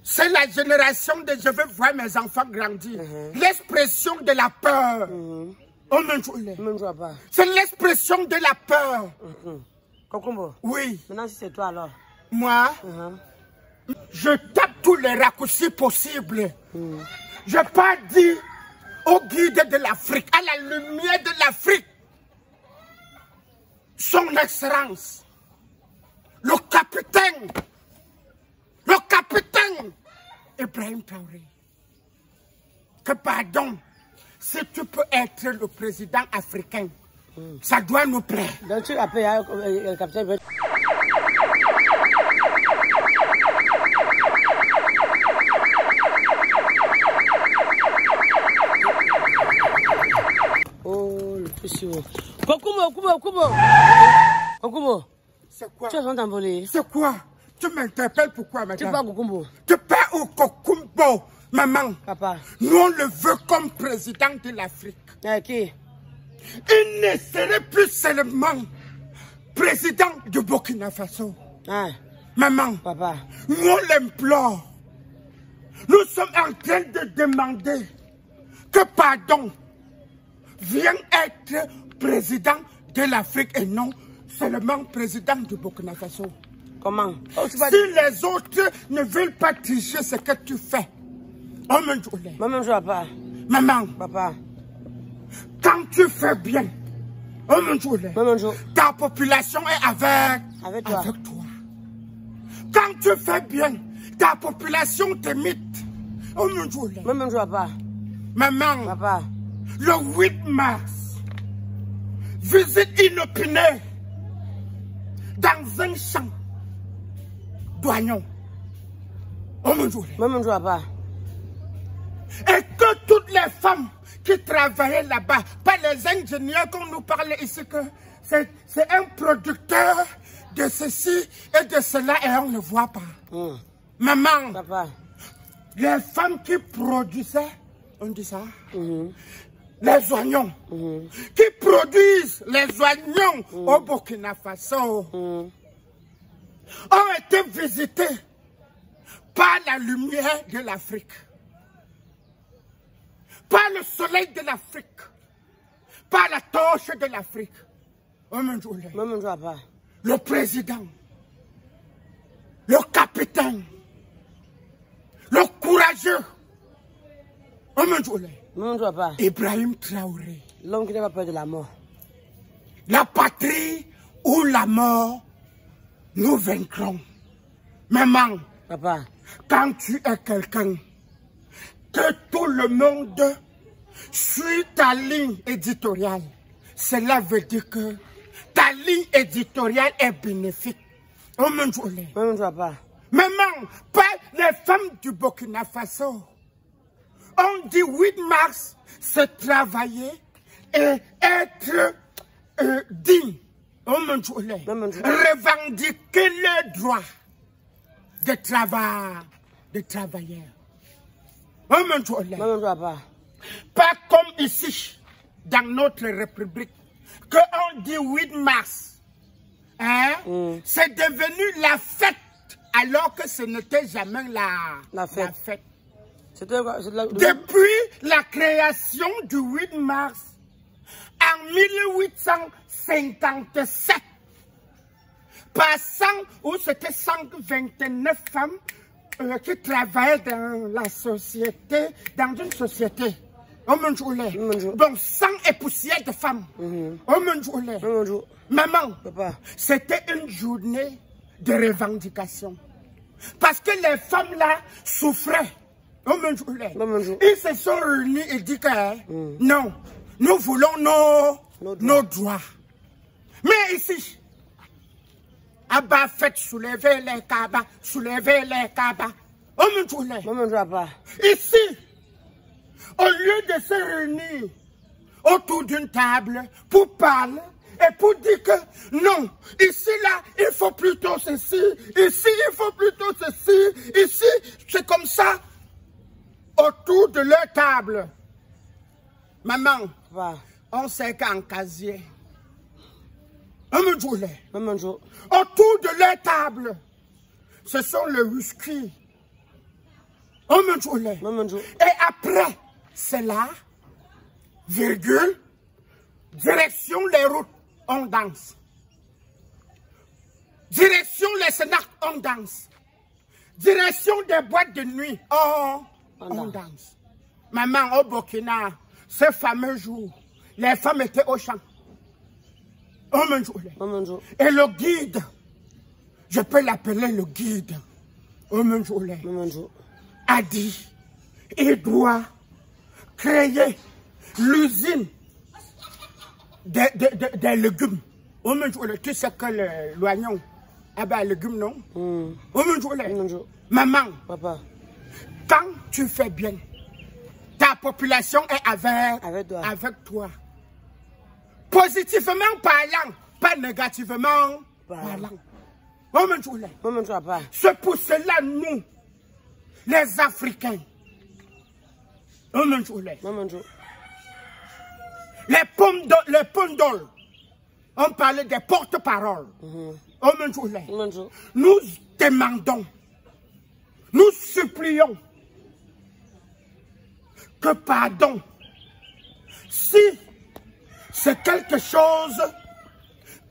C'est la génération de je veux voir mes enfants grandir. L'expression de la peur. C'est l'expression de la peur. Kokumbo. Oui. Maintenant, si c'est toi alors. Moi, je tape tous les raccourcis possibles. Je pas dit au guide de l'Afrique, à la lumière de l'Afrique, son excellence, le capitaine Ibrahim Traoré, que pardon, si tu peux être le président africain, ça doit nous plaire. Donc tu appelles le capitaine. Oh, le plus sûr. Kokumbo. C'est quoi? Tu as entendu? C'est quoi? Tu m'interpelles pourquoi, madame? Tu parles Kokumbo. Tu parles au Kokumbo, maman. Papa. Nous, on le veut comme président de l'Afrique. Qui? Il ne serait plus seulement président du Burkina Faso. Maman, papa. Nous, on l'implore. Nous sommes en train de demander que, pardon, vienne être président de l'Afrique et non seulement président du Burkina Faso. Comment? Si les autres ne veulent pas tricher ce que tu fais, maman, je vois pas. Maman, papa. Quand tu fais bien, ta population est avec toi. Quand tu fais bien, ta population t'imite. Je vois pas. Maman, papa. Le 8 mars, visite inopinée dans un champ d'oignons. Je vois pas. Et que toutes les femmes qui travaillaient là-bas, pas les ingénieurs qu'on nous parlait ici, que c'est un producteur de ceci et de cela et on ne voit pas. Maman, papa. Les femmes qui produisaient, on dit ça, les oignons, qui produisent les oignons au Burkina Faso, ont été visitées par la lumière de l'Afrique, par le soleil de l'Afrique, par la torche de l'Afrique. Le président, le capitaine, le courageux, Ibrahim Traoré. L'homme qui n'a pas peur de la mort. La patrie ou la mort, nous vaincrons. Maman, papa, quand tu es quelqu'un, que tout le monde suit ta ligne éditoriale, cela veut dire que ta ligne éditoriale est bénéfique. Maman, pas les femmes du Burkina Faso. On dit 8 mars, c'est travailler et être digne. Revendiquer les droits de travailleurs. Pas comme ici, dans notre République, que on dit 8 mars. C'est devenu la fête, alors que ce n'était jamais la fête. Depuis la création du 8 mars, en 1857, passant où c'était 129 femmes qui travaillaient dans la société, dans une société. Donc 100 et poussière de femmes. Maman, c'était une journée de revendication. Parce que les femmes là souffraient. Ils se sont réunis et dit que non, nous voulons nos droits. Mais ici, Abba fait soulever les cabas, soulever les cabas. Ici, au lieu de se réunir autour d'une table pour parler et pour dire que non, ici là, il faut plutôt ceci, ici il faut plutôt ceci, ici c'est comme ça. Autour de leur table, maman, on sait qu'en casier, autour de leur table, ce sont le whisky, Et après cela, virgule, direction les routes, on danse. Direction les cénacles, on danse. Direction des boîtes de nuit, on danse. Maman, au Burkina, ce fameux jour, les femmes étaient au champ. Et le guide, je peux l'appeler le guide, a dit, il doit créer l'usine des légumes. Tu sais que l'oignon, légumes, non? Maman, papa, quand tu fais bien, ta population est avec toi. Positivement parlant, pas négativement parlant. C'est pour cela, nous, les Africains, les pondols, on parlait des porte-paroles. Nous demandons, nous supplions que pardon, si c'est quelque chose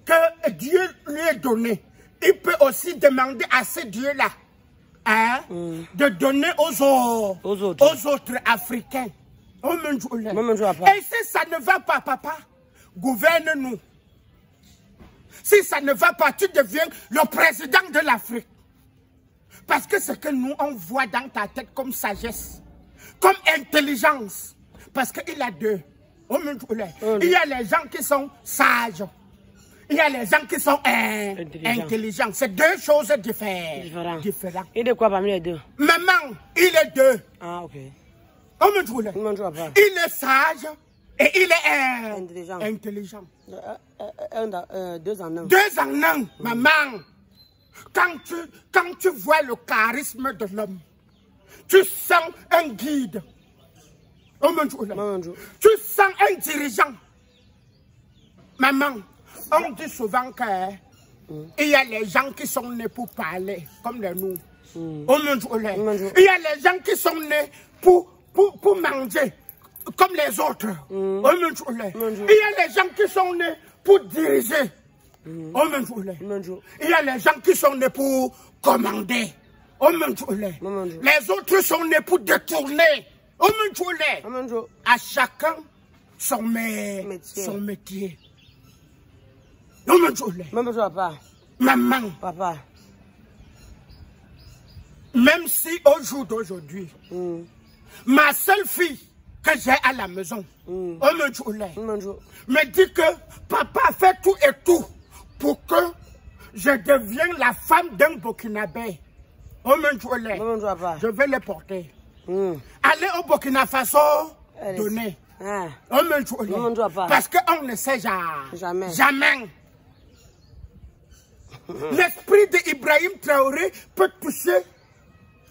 que Dieu lui a donné, il peut aussi demander à ce Dieu-là de donner aux autres Africains. Et si ça ne va pas, papa, gouverne-nous. Si ça ne va pas, tu deviens le président de l'Afrique. Parce que ce que nous, on voit dans ta tête comme sagesse, comme intelligence, parce qu'il y a deux. Il y a les gens qui sont sages. Il y a les gens qui sont intelligents. C'est deux choses différentes. Et de quoi parmi les deux? Maman, il est deux. Ah, ok. Il est sage et il est intelligent. Deux en un. Deux en un, maman. Quand tu vois le charisme de l'homme, tu sens un guide. Tu sens un dirigeant. Maman, on dit souvent qu'il y a les gens qui sont nés pour parler, comme nous. Il y a les gens qui sont nés pour manger, comme les autres. Il y a les gens qui sont nés pour diriger. Il y a les gens qui sont nés pour commander. Les autres sont nés pour détourner. À chacun son métier. Maman, papa, même si au jour d'aujourd'hui, ma seule fille que j'ai à la maison, me dit que papa fait tout et tout pour que je devienne la femme d'un Burkinabé. Je vais les porter. Aller au Burkina Faso, donner. Parce qu'on ne sait jamais. L'esprit d'Ibrahim Traoré peut toucher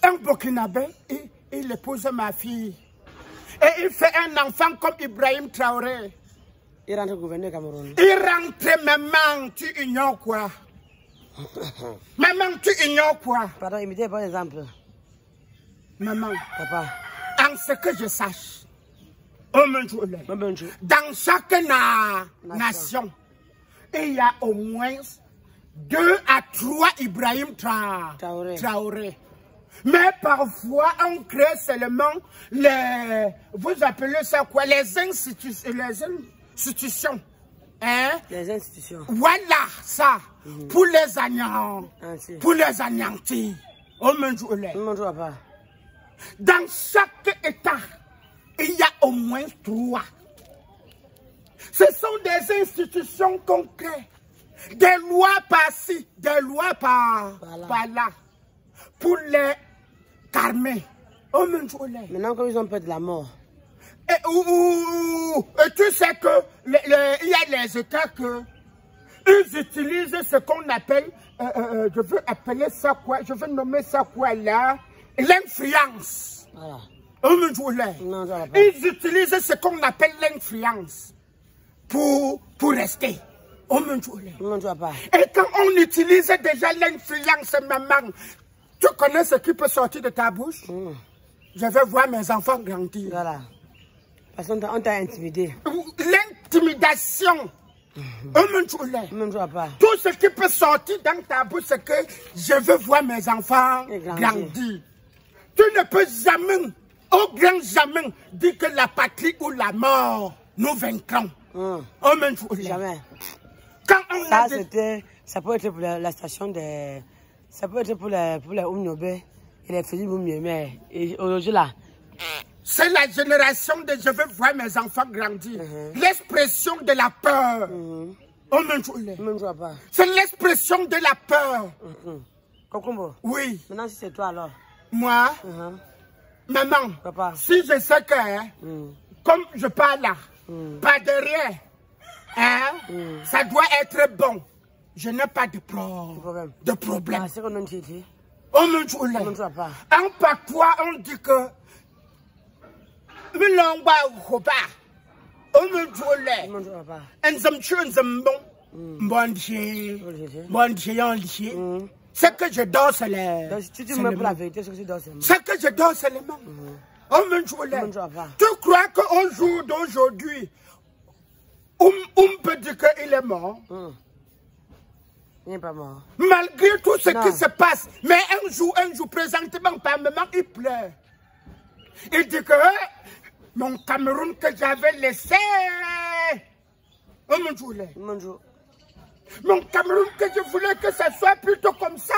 un Burkinabé et il épouse ma fille. Et il fait un enfant comme Ibrahim Traoré. Il rentre gouverner Cameroun. Il rentre, maman, tu ignores quoi? Maman, tu ignores quoi? Pardon, imitez par exemple. Maman, papa, en ce que je sache, dans chaque nation, il y a au moins 2 à 3 Ibrahim Traoré. Mais parfois, on crée seulement les... Vous appelez ça quoi? Les institutions. Hein? Les institutions. Voilà, ça. Pour les anéantir. Pour les anéantir. Dans chaque État, il y a au moins 3. Ce sont des institutions concrètes. Des lois par-ci, des lois par-là. Pour les calmer. Maintenant, quand ils ont peur de la mort. Et tu sais que il y a les États que ils utilisent ce qu'on appelle, je veux appeler ça quoi, je veux nommer ça quoi là, l'influence. Voilà. Ils utilisent ce qu'on appelle l'influence pour rester. Et quand on utilise déjà l'influence, maman, tu connais ce qui peut sortir de ta bouche? Je vais voir mes enfants grandir. Voilà. Parce qu'on t'a intimidé. L'intimidation. Même je vois pas. Tout ce qui peut sortir dans ta bouche, c'est que je veux voir mes enfants grandir. Tu ne peux jamais, au grand jamais, dire que la patrie ou la mort, nous vaincrons. Jamais. Quand on ça, ça peut être pour la station de... Ça peut être pour les Oumnobé et les Philippe Oumniemé. Et aujourd'hui là... C'est la génération de je veux voir mes enfants grandir. L'expression de la peur. C'est l'expression de la peur. Kokumbo. Oui. Maintenant, si c'est toi alors. Moi, maman, papa. Si je sais que, comme je parle là, pas derrière, ça doit être bon. Je n'ai pas de problème. Ah, c'est qu'on a dit. En patois, on dit que Milongba Hoba, c'est que je dors, c'est les. Si tu me la vérité, c'est que je dors seulement. C'est que je dors seulement. Tu crois qu'au jour d'aujourd'hui, on peut dire qu'il est mort? Il n'est pas mort. Malgré tout ce qui se passe, mais un jour, présentement, par moment, il pleure. Il dit que mon Cameroun que j'avais laissé, mon Cameroun que je voulais que ça soit plutôt comme ça.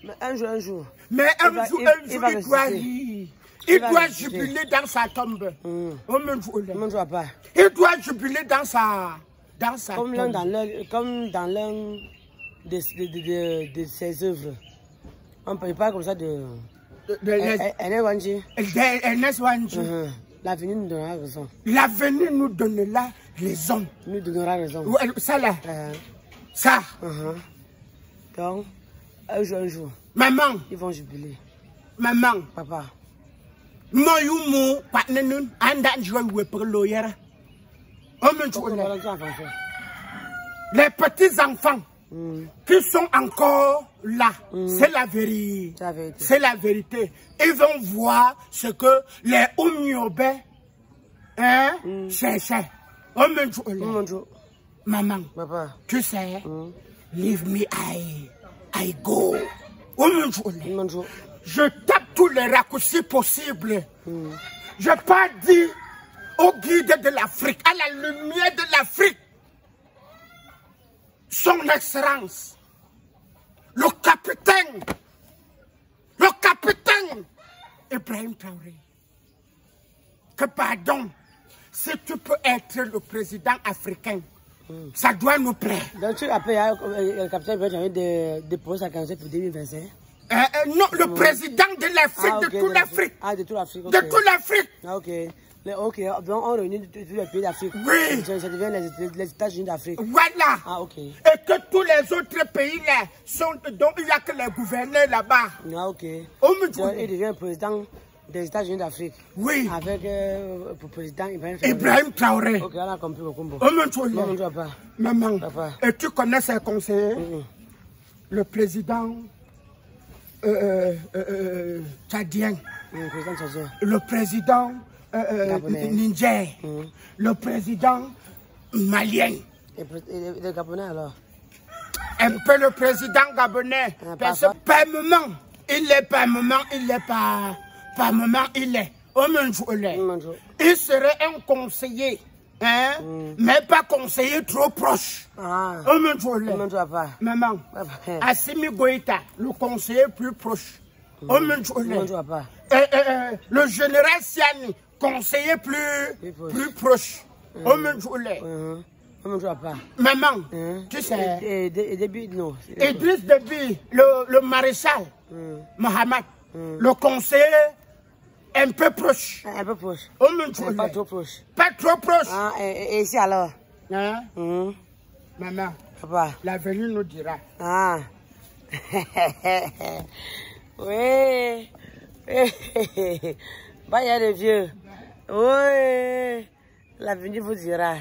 Mais un jour. Mais un jour, il doit rire. Il doit jubiler dans sa tombe. Il doit jubiler dans sa tombe. Comme dans l'un de ses œuvres. On ne peut pas comme ça de... Ernest Wanji. L'avenir nous donnera raison. L'avenir nous donnera raison. Nous donnera raison. Ça là. Ça. Donc, un jour. Maman. Ils vont jubiler. Maman. Papa. Les petits enfants qui sont encore là, c'est la vérité. C'est la vérité. Ils vont voir ce que les Oumniobé cherchaient. Maman, papa. Tu sais, leave me, I go. Je tape tous les raccourcis possibles. Je pas dit au guide de l'Afrique, à la lumière de l'Afrique, son excellence, le capitaine Ibrahim Traoré, que pardon, si tu peux être le président africain, ça doit nous plaire. Donc tu appelles le capitaine Ibrahim Traoré de déposer sa candidature pour 2025? Non, le président de l'Afrique, de toute l'Afrique. Ah, de toute l'Afrique. De toute l'Afrique. Ah, ok. Ok, donc on réunit tous les pays d'Afrique. Oui. Ça devient les États-Unis d'Afrique. Voilà. Ah, ok. Et que tous les autres pays là sont. Donc il n'y a que les gouverneurs là-bas. Ah, ok. Donc, il devient président des États-Unis d'Afrique. Oui. Avec pour président Ibrahim Traoré. Ok, on a compris le combo. Maman. Papa. Et tu connais ses conseillers? Le président tchadien. Le président Niger. Le président malien. Et le Gabonais alors? Un peu le président gabonais. Parce que par moment, il est par moment, il est par moment, il est. Il serait un conseiller. Mais pas conseiller trop proche. Maman, Assimi Goïta, le conseiller plus proche. Le général Siani, conseiller plus proche. Maman, tu sais. Idriss Déby, le maréchal Mohamed, le conseiller un peu proche. Un peu proche. Pas trop proche. Pas trop proche. Ah, et ici alors? Maman, papa. L'avenir nous dira. Ah. Oui. Bah, il y a des vieux. Oui. L'avenir vous dira.